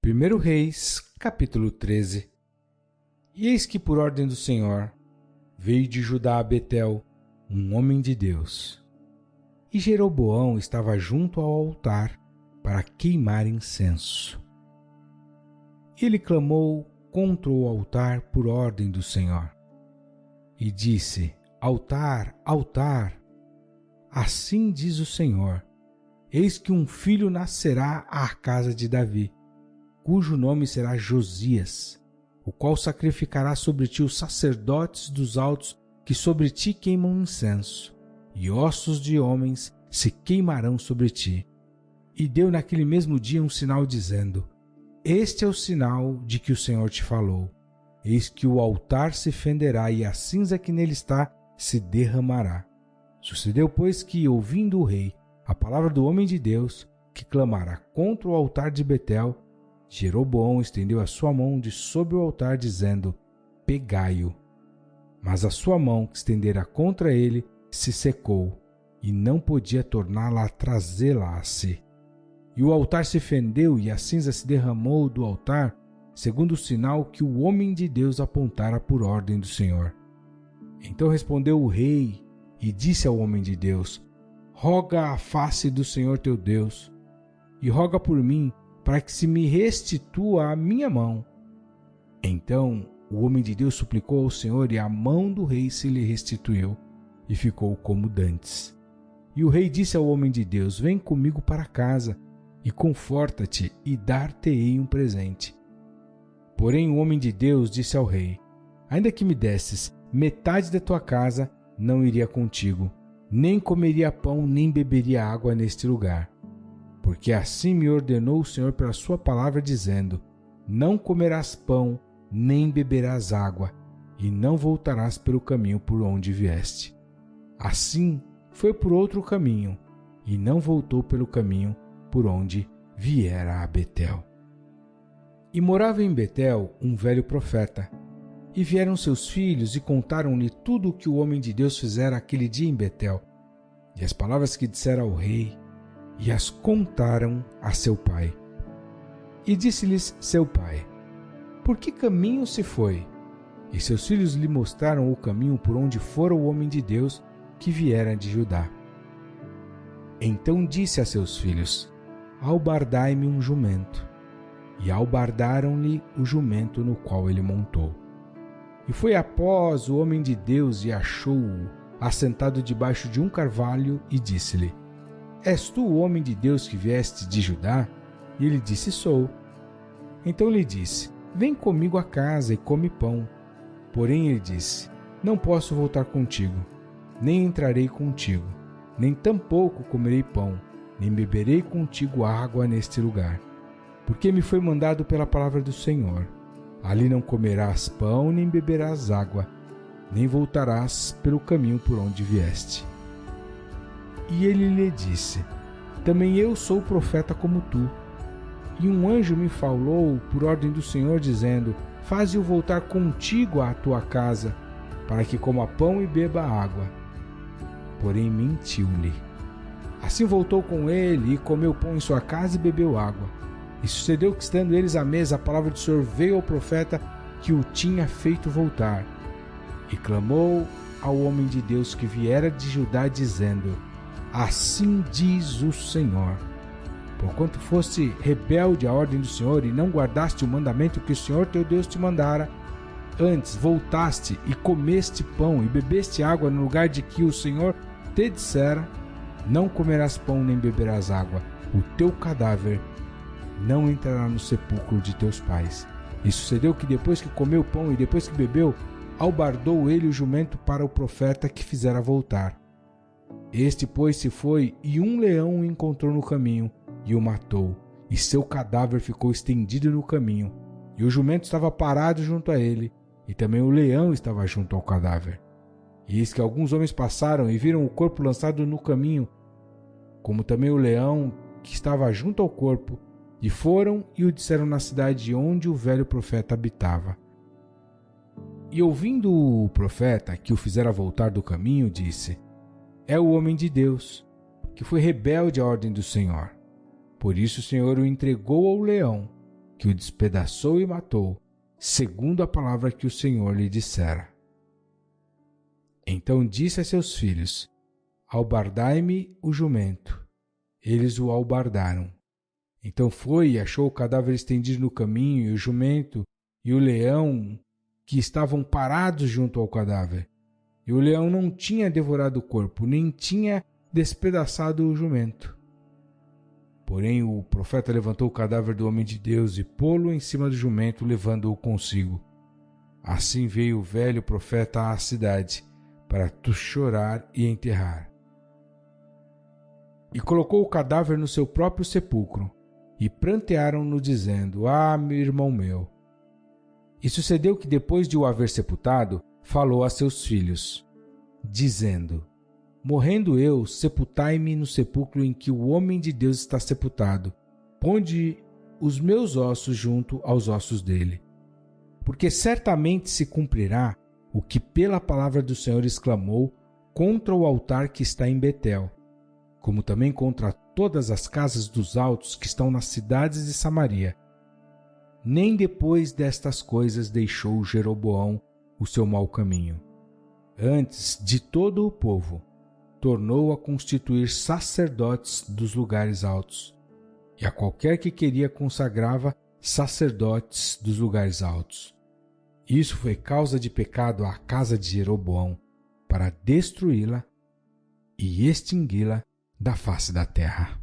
1 Reis, capítulo 13. E eis que por ordem do Senhor veio de Judá a Betel um homem de Deus. E Jeroboão estava junto ao altar para queimar incenso. Ele clamou contra o altar por ordem do Senhor. E disse: Altar, altar, assim diz o Senhor, eis que um filho nascerá à casa de Davi, cujo nome será Josias, o qual sacrificará sobre ti os sacerdotes dos altos que sobre ti queimam incenso, e ossos de homens se queimarão sobre ti. E deu naquele mesmo dia um sinal dizendo: Este é o sinal de que o Senhor te falou. Eis que o altar se fenderá e a cinza que nele está se derramará. Sucedeu, pois, que, ouvindo o rei a palavra do homem de Deus, que clamara contra o altar de Betel, Jeroboão estendeu a sua mão de sobre o altar, dizendo: Pegai-o. Mas a sua mão que estendera contra ele se secou, e não podia torná-la a trazê-la a si. E o altar se fendeu, e a cinza se derramou do altar, segundo o sinal que o homem de Deus apontara por ordem do Senhor. Então respondeu o rei e disse ao homem de Deus: Roga a face do Senhor teu Deus, e roga por mim, para que se me restitua a minha mão. Então o homem de Deus suplicou ao Senhor, e a mão do rei se lhe restituiu, e ficou como dantes. E o rei disse ao homem de Deus: Vem comigo para casa, e conforta-te, e dar-te-ei um presente. Porém o homem de Deus disse ao rei: Ainda que me desses metade da tua casa, não iria contigo, nem comeria pão, nem beberia água neste lugar. Porque assim me ordenou o Senhor pela sua palavra, dizendo: Não comerás pão, nem beberás água, e não voltarás pelo caminho por onde vieste. Assim foi por outro caminho, e não voltou pelo caminho por onde viera a Betel. E morava em Betel um velho profeta. E vieram seus filhos e contaram-lhe tudo o que o homem de Deus fizera aquele dia em Betel, e as palavras que dissera ao rei, e as contaram a seu pai. E disse-lhes seu pai: Por que caminho se foi? E seus filhos lhe mostraram o caminho por onde fora o homem de Deus que viera de Judá. Então disse a seus filhos: Albardai-me um jumento. E albardaram-lhe o jumento no qual ele montou. E foi após o homem de Deus e achou-o assentado debaixo de um carvalho e disse-lhe: És tu o homem de Deus que vieste de Judá? E ele disse: Sou. Então lhe disse: Vem comigo a casa e come pão. Porém ele disse: Não posso voltar contigo, nem entrarei contigo, nem tampouco comerei pão, nem beberei contigo água neste lugar. Porque me foi mandado pela palavra do Senhor: Ali não comerás pão, nem beberás água, nem voltarás pelo caminho por onde vieste. E ele lhe disse: Também eu sou profeta como tu. E um anjo me falou por ordem do Senhor, dizendo: Faze-o voltar contigo à tua casa, para que coma pão e beba água. Porém mentiu-lhe. Assim voltou com ele, e comeu pão em sua casa e bebeu água. E sucedeu que, estando eles à mesa, a palavra do Senhor veio ao profeta que o tinha feito voltar. E clamou ao homem de Deus que viera de Judá, dizendo: Assim diz o Senhor: Porquanto foste rebelde à ordem do Senhor e não guardaste o mandamento que o Senhor teu Deus te mandara, antes voltaste e comeste pão e bebeste água no lugar de que o Senhor te dissera: Não comerás pão nem beberás água, o teu cadáver não entrará no sepulcro de teus pais. E sucedeu que depois que comeu pão e depois que bebeu, albardou ele o jumento para o profeta que fizera voltar. Este, pois, se foi, e um leão o encontrou no caminho, e o matou, e seu cadáver ficou estendido no caminho, e o jumento estava parado junto a ele, e também o leão estava junto ao cadáver. E eis que alguns homens passaram e viram o corpo lançado no caminho, como também o leão que estava junto ao corpo, e foram e o disseram na cidade onde o velho profeta habitava. E ouvindo o profeta que o fizera voltar do caminho, disse: É o homem de Deus, que foi rebelde à ordem do Senhor. Por isso o Senhor o entregou ao leão, que o despedaçou e matou, segundo a palavra que o Senhor lhe dissera. Então disse a seus filhos: albardai-me o jumento. Eles o albardaram. Então foi e achou o cadáver estendido no caminho, e o jumento e o leão que estavam parados junto ao cadáver. E o leão não tinha devorado o corpo, nem tinha despedaçado o jumento. Porém o profeta levantou o cadáver do homem de Deus e pô-lo em cima do jumento, levando-o consigo. Assim veio o velho profeta à cidade, para chorar e enterrar. E colocou o cadáver no seu próprio sepulcro, e prantearam-no, dizendo: ah, meu irmão meu. E sucedeu que, depois de o haver sepultado, falou a seus filhos, dizendo: morrendo eu, sepultai-me no sepulcro em que o homem de Deus está sepultado. Ponde os meus ossos junto aos ossos dele. Porque certamente se cumprirá o que pela palavra do Senhor exclamou contra o altar que está em Betel, como também contra todas as casas dos altos que estão nas cidades de Samaria. Nem depois destas coisas deixou Jeroboão o seu mau caminho. Antes de todo o povo, tornou a constituir sacerdotes dos lugares altos, e a qualquer que queria consagrava sacerdotes dos lugares altos. Isso foi causa de pecado à casa de Jeroboão, para destruí-la e extingui-la da face da terra.